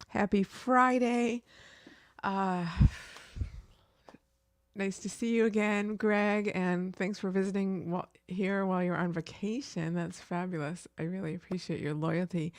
Happy Friday. Uh, Nice to see you again, Greg, and thanks for visiting here while you're on vacation. That's fabulous. I really appreciate your loyalty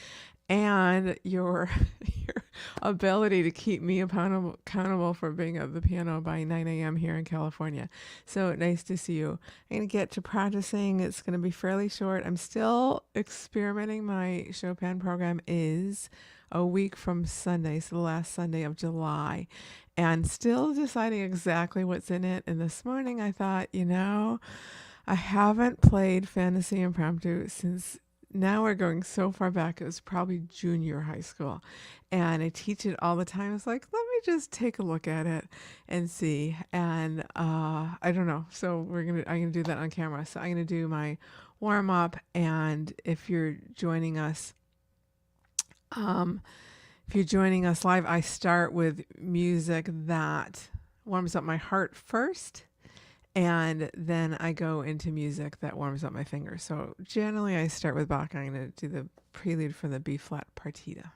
and your your ability to keep me accountable for being at the piano by 9 a.m. here in California. So nice to see you. I'm going to get to practicing. It's going to be fairly short. I'm still experimenting. My Chopin program is a week from Sunday, so the last Sunday of July, and still deciding exactly what's in it. And this morning I thought, I haven't played Fantasy Impromptu since now we're going so far back. It was probably junior high school. And I teach it all the time. It's like, let me just take a look at it and see. And I don't know. So I'm gonna do that on camera. So I'm gonna do my warm up. And um, if you're joining us live, I start with music that warms up my heart first, and then I go into music that warms up my fingers. So generally, I start with Bach. I'm going to do the prelude from the B flat partita.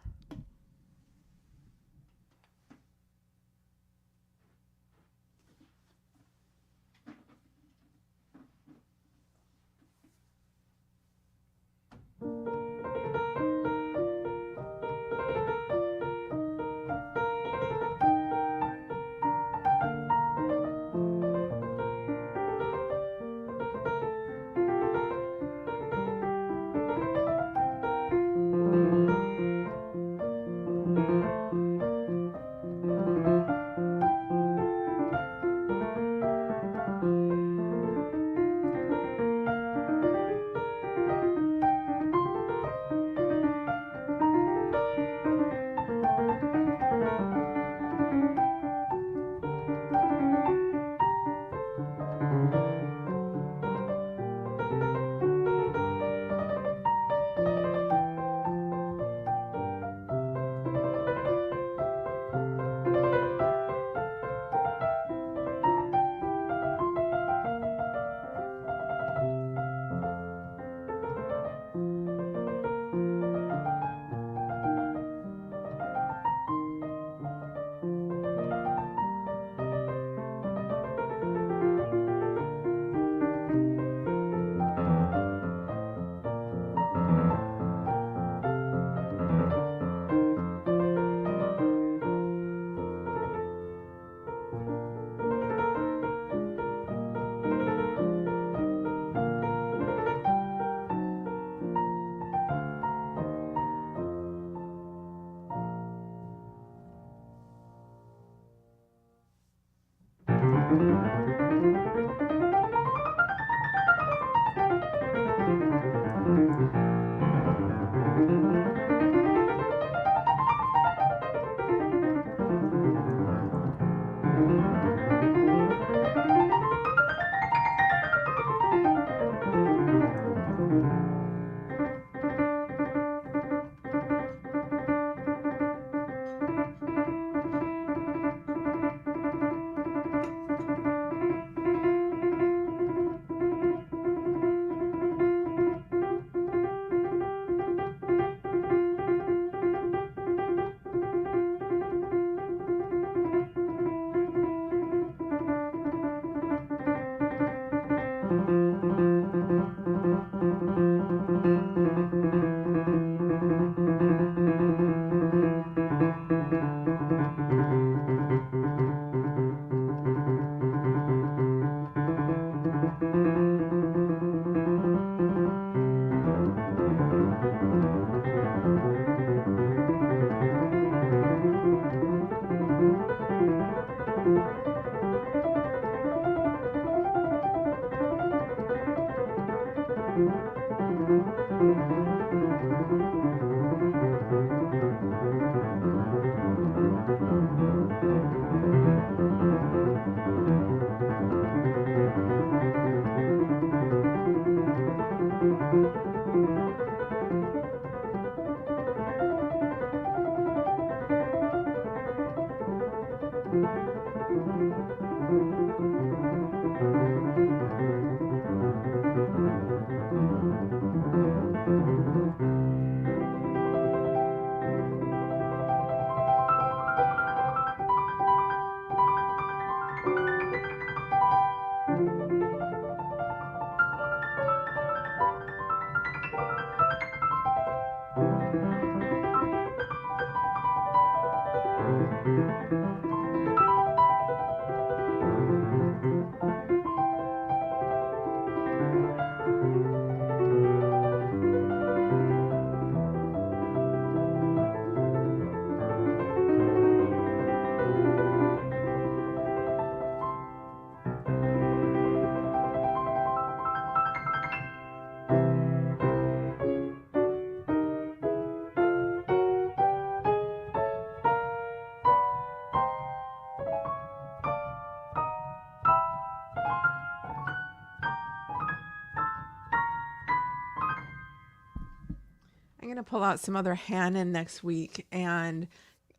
pull out some other Hannon next week. And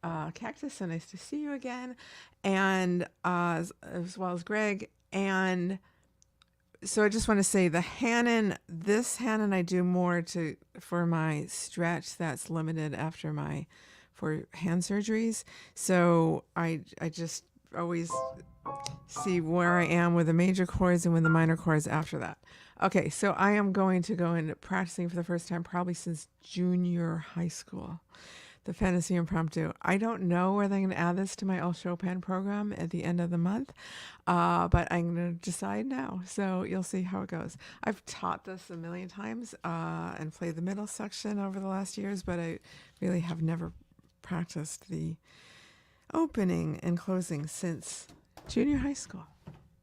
Cactus, so nice to see you again. And as well as Greg. And so I just want to say this Hannon I do more for my stretch that's limited for hand surgeries. So I just always see where I am with the major chords and with the minor chords after that. Okay, so I am going to go into practicing for the first time probably since junior high school. The Fantasy Impromptu. I don't know whether I'm going to add this to my All Chopin program at the end of the month, but I'm going to decide now. So you'll see how it goes. I've taught this a million times and played the middle section over the last years, but I really have never practiced the opening and closing since junior high school.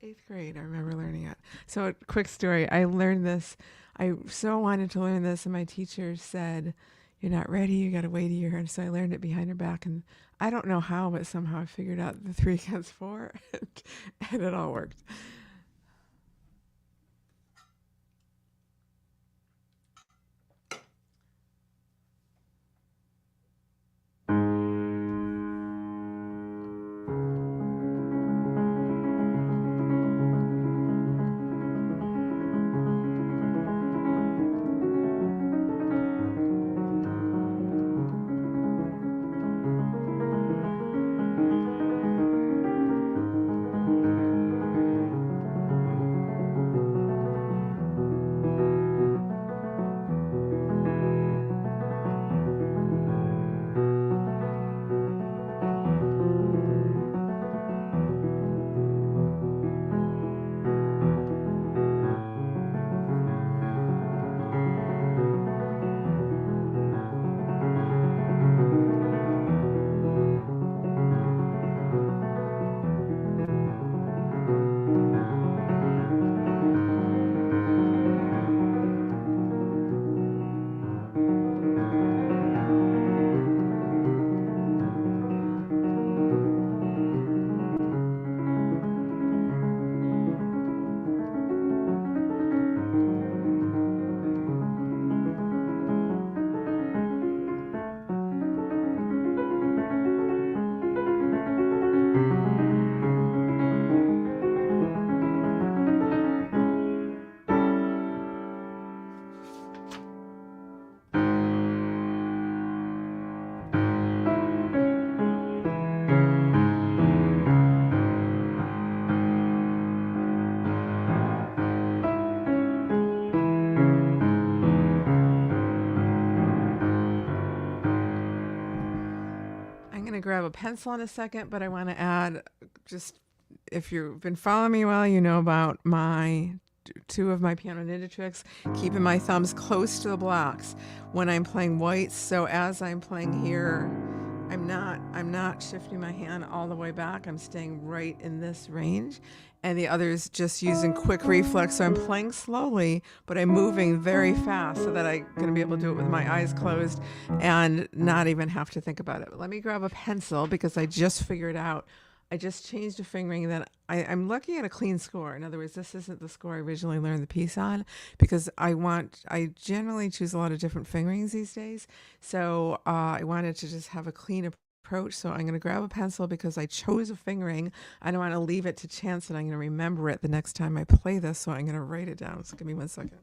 8th grade, I remember learning it. So a quick story. I learned this. I so wanted to learn this, and my teacher said, "You're not ready, you got to wait a year." And so I learned it behind her back, and I don't know how, but somehow I figured out the 3 against 4, and it all worked. Grab a pencil in a second, but I want to add, just if you've been following me well, you know about my 2 of my piano ninja tricks, keeping my thumbs close to the blocks when I'm playing whites. So as I'm playing here, I'm not shifting my hand all the way back. I'm staying right in this range. And the other's just using quick reflex. So I'm playing slowly, but I'm moving very fast so that I'm going to be able to do it with my eyes closed and not even have to think about it. But let me grab a pencil because I just figured out, I just changed a fingering that I'm looking at a clean score. In other words, this isn't the score I originally learned the piece on because I generally choose a lot of different fingerings these days. So I wanted to just have a clean approach. So I'm going to grab a pencil because I chose a fingering. I don't want to leave it to chance and I'm going to remember it the next time I play this. So I'm going to write it down. So give me 1 second.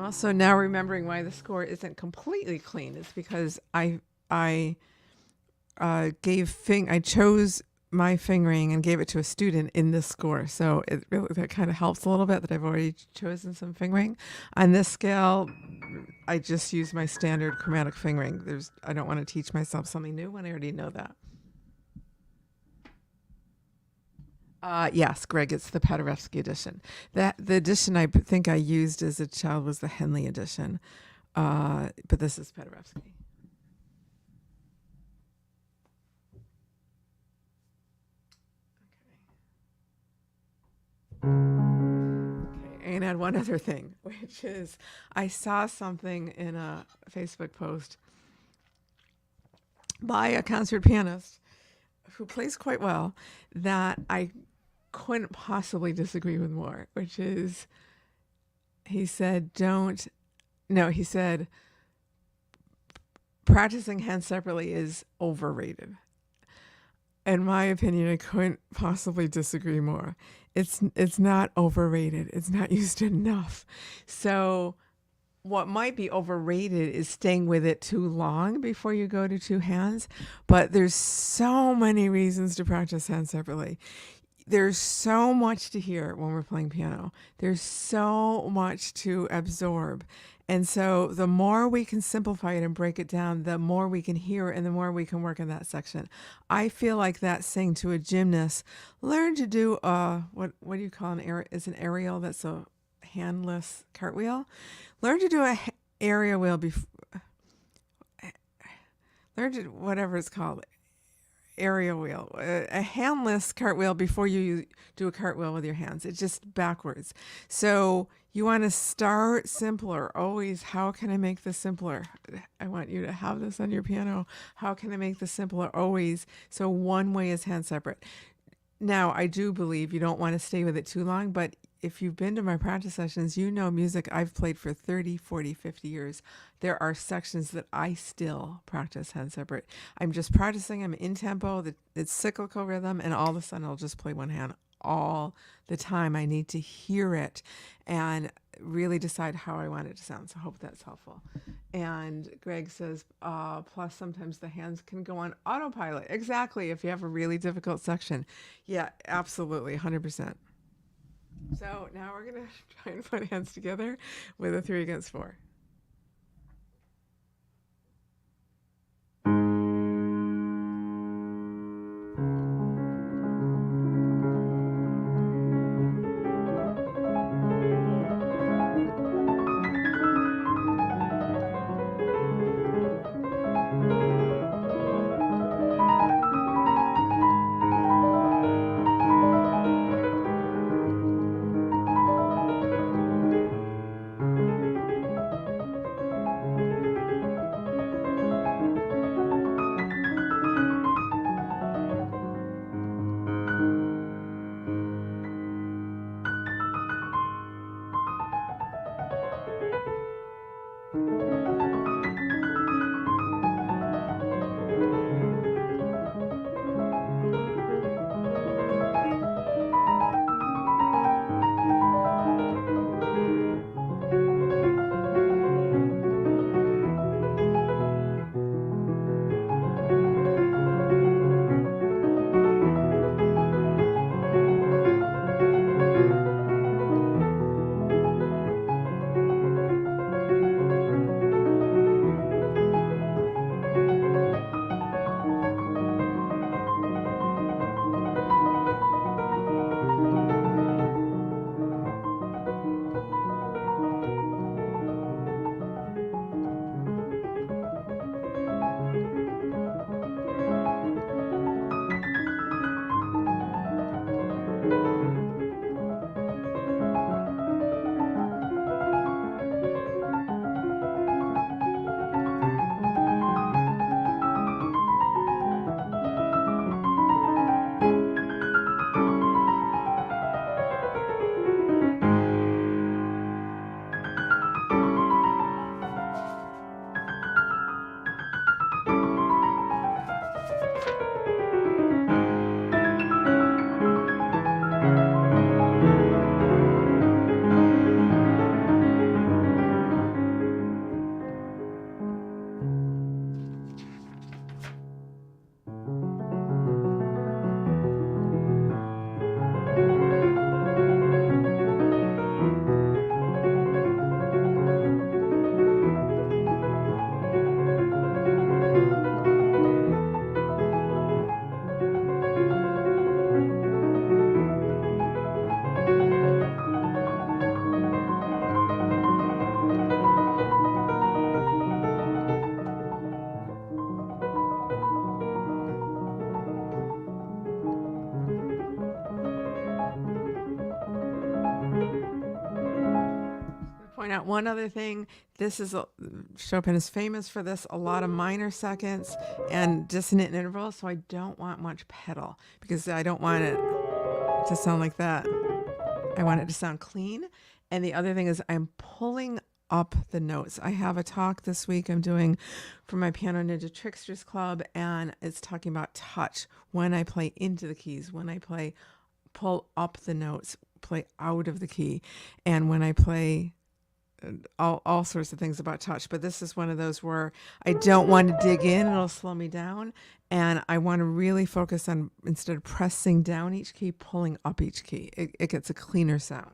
Also, now remembering why the score isn't completely clean is because I I chose my fingering and gave it to a student in this score. So it really, that kind of helps a little bit that I've already chosen some fingering. On this scale, I just use my standard chromatic fingering. I don't want to teach myself something new when I already know that. Yes, Greg, it's the Paderewski edition. The edition think I used as a child was the Henley edition, but this is Paderewski. Okay, and add one other thing, which is I saw something in a Facebook post by a concert pianist who plays quite well that I couldn't possibly disagree with more, which is he said, he said, practicing hands separately is overrated. In my opinion, I couldn't possibly disagree more. It's not overrated. It's not used enough. So what might be overrated is staying with it too long before you go to two hands. But there's so many reasons to practice hands separately. There's so much to hear when we're playing piano. There's so much to absorb. And so the more we can simplify it and break it down, the more we can hear and the more we can work in that section. I feel like that's saying to a gymnast, learn to do what do you call is an aerial that's a handless cartwheel? Learn to do a aerial wheel learn to whatever it's called. Aerial wheel, a handless cartwheel before you do a cartwheel with your hands. It's just backwards. So you want to start simpler. Always, how can I make this simpler? I want you to have this on your piano. How can I make this simpler? Always. So one way is hand separate. Now, I do believe you don't want to stay with it too long, but if you've been to my practice sessions, you know music I've played for 30, 40, 50 years. There are sections that I still practice hand separate. I'm just practicing them in tempo, it's cyclical rhythm, and all of a sudden I'll just play one hand all the time. I need to hear it and really decide how I want it to sound. So I hope that's helpful. And Greg says, plus sometimes the hands can go on autopilot. Exactly, if you have a really difficult section. Yeah, absolutely, 100%. So now we're going to try and put hands together with a 3 against 4. out one other thing. This is Chopin is famous for this, a lot of minor seconds and dissonant intervals. So I don't want much pedal because I don't want it to sound like that. I want it to sound clean. And the other thing is I'm pulling up the notes. I have a talk this week I'm doing for my Piano Ninja Tricksters Club, and it's talking about touch when I play into the keys, when I pull up the notes, play out of the key, and when I play all sorts of things about touch. But this is one of those where I don't want to dig in, it'll slow me down. And I want to really focus on, instead of pressing down each key, pulling up each key. It gets a cleaner sound.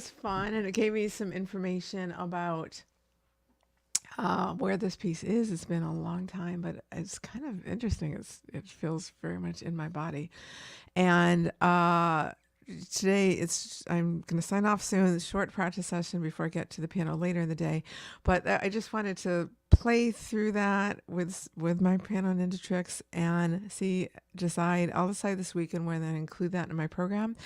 was fun, and it gave me some information about where this piece is. It's been a long time, but it's kind of interesting. It feels very much in my body. And today I'm going to sign off soon. It's a short practice session before I get to the piano later in the day. But I just wanted to play through that with my piano ninja tricks and I'll decide this weekend whether I include that in my program.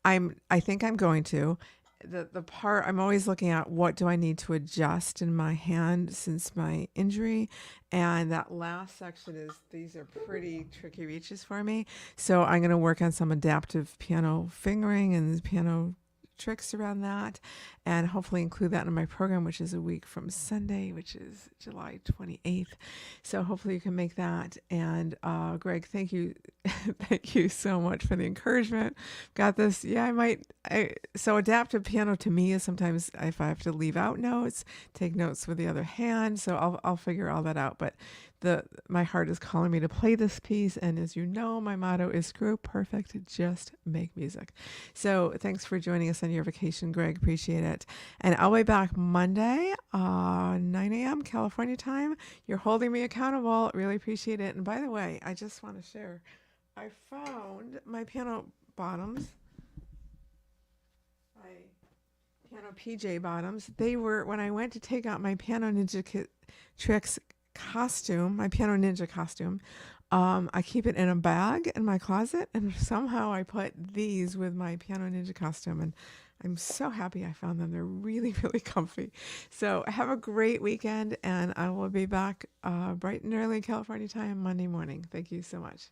I think I'm going to. The part I'm always looking at, what do I need to adjust in my hand since my injury, and that last section these are pretty tricky reaches for me, so I'm going to work on some adaptive piano fingering and piano tricks around that, and hopefully include that in my program, which is a week from Sunday, which is July 28th. So hopefully you can make that. And Greg, thank you. Thank you so much for the encouragement. Got this. Yeah, so adaptive piano to me is sometimes if I have to leave out notes, take notes with the other hand. So I'll figure all that out. But my heart is calling me to play this piece, and as you know, my motto is screw perfect, just make music. So thanks for joining us on your vacation, Greg. Appreciate it. And I'll be back Monday, 9 a.m. California time. You're holding me accountable. Really appreciate it. And by the way, I just want to share, I found my piano bottoms, my piano PJ bottoms. They were, when I went to take out my Piano Ninja Tricks costume, my Piano Ninja costume, I keep it in a bag in my closet, and somehow I put these with my Piano Ninja costume, and I'm so happy I found them. They're really, really comfy. So have a great weekend, and I will be back bright and early California time Monday morning. Thank you so much.